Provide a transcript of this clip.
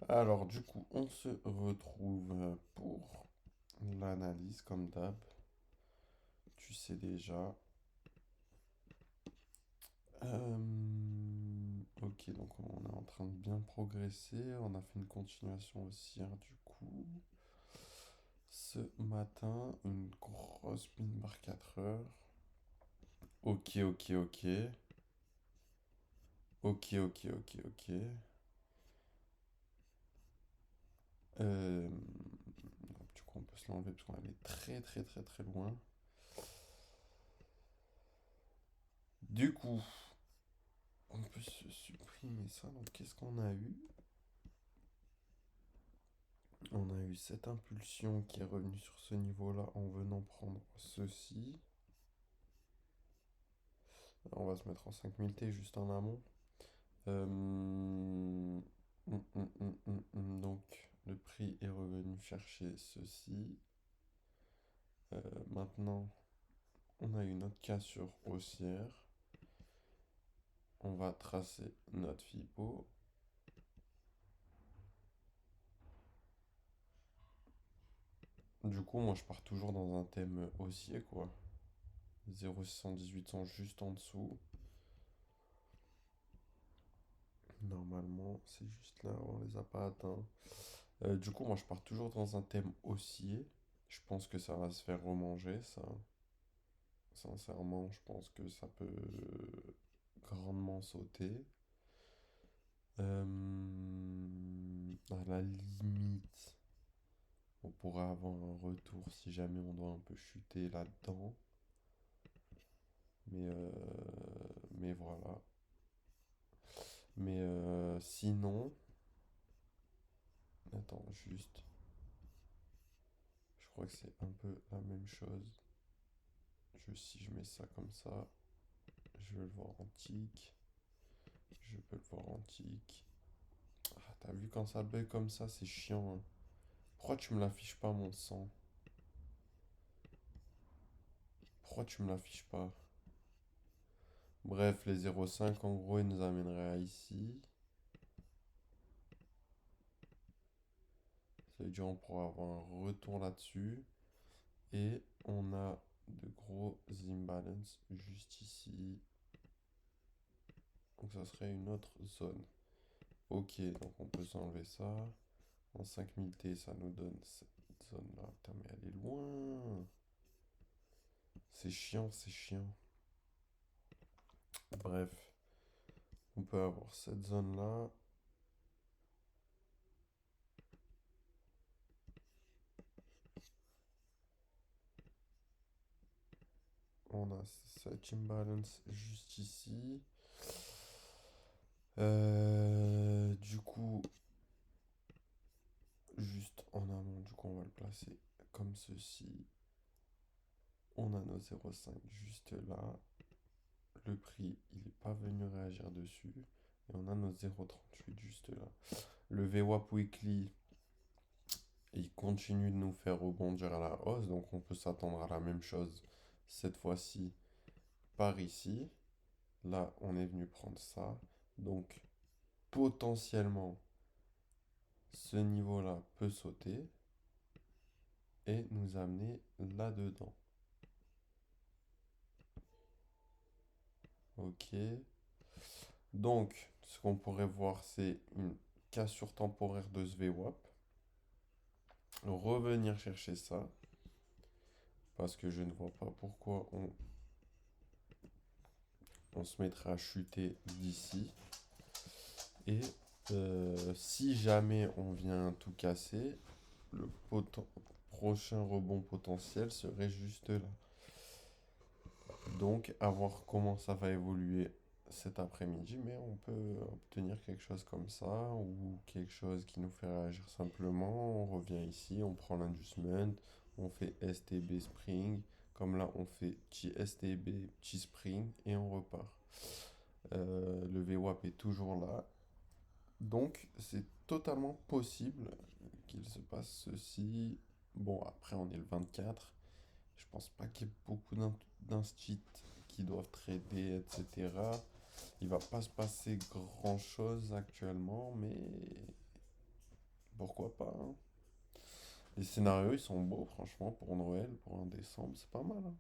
Alors, du coup, on se retrouve pour l'analyse, comme d'hab. Tu sais déjà. Ok, donc on est en train de bien progresser. On a fait une continuation haussière, du coup. Ce matin, une grosse mine barre 4 heures. Ok, ok, ok. Ok, ok, ok, ok. Du coup, on peut se l'enlever parce qu'on est très, très, très, très loin. Du coup, on peut se supprimer ça. Donc, qu'est-ce qu'on a eu? On a eu cette impulsion qui est revenue sur ce niveau-là en venant prendre ceci. On va se mettre en 5000 T juste en amont. Donc, le prix est revenu chercher ceci. Maintenant, on a eu notre cassure haussière. On va tracer notre FIBO. Du coup, moi, je pars toujours dans un thème haussier, quoi. 0,618 sont juste en dessous. Normalement, c'est juste là, on les a pas atteints. Du coup, moi, je pars toujours dans un thème haussier. Je pense que ça va se faire remanger, ça. Sincèrement, je pense que ça peut grandement sauter. À la limite, on pourrait avoir un retour si jamais on doit un peu chuter là-dedans. Mais, euh, mais voilà. Mais sinon, attends, juste, je crois que c'est un peu la même chose. Si je mets ça comme ça, je vais le voir en tic. Je peux le voir en tic. Ah, t'as vu quand ça bug comme ça, c'est chiant, hein. Pourquoi tu me l'affiches pas, mon sang? Pourquoi tu me l'affiches pas? Bref, les 0,5 en gros, ils nous amèneraient à ici. Ça veut dire on pourra avoir un retour là-dessus. Et on a de gros imbalances juste ici. Donc ça serait une autre zone. Ok, donc on peut s'enlever ça. En 5000 T, ça nous donne cette zone-là. Putain, mais elle est loin. C'est chiant, c'est chiant. Bref, on peut avoir cette zone-là. On a cette imbalance juste ici. Du coup, juste en amont, du coup, on va le placer comme ceci. On a nos 0,5 juste là. Le prix, il n'est pas venu réagir dessus. Et on a nos 0,38 juste là. Le VWAP Weekly, il continue de nous faire rebondir à la hausse. Donc on peut s'attendre à la même chose cette fois-ci par ici. Là, on est venu prendre ça. Donc potentiellement, ce niveau-là peut sauter et nous amener là-dedans. Ok. Donc, ce qu'on pourrait voir, c'est une cassure temporaire de ce VWAP. Revenir chercher ça. Parce que je ne vois pas pourquoi on se mettrait à chuter d'ici. Et si jamais on vient tout casser, le prochain rebond potentiel serait juste là. Donc, à voir comment ça va évoluer cet après-midi, mais on peut obtenir quelque chose comme ça, ou quelque chose qui nous fait réagir simplement. On revient ici, on prend l'inducement, on fait STB Spring, comme là on fait petit STB, petit Spring, et on repart. Le VWAP est toujours là, donc c'est totalement possible qu'il se passe ceci. Bon, après on est le 24. Je pense pas qu'il y ait beaucoup d'instits qui doivent trader, etc. Il va pas se passer grand chose actuellement, mais pourquoi pas, hein. Les scénarios, ils sont beaux, franchement, pour Noël, pour un décembre, c'est pas mal, hein.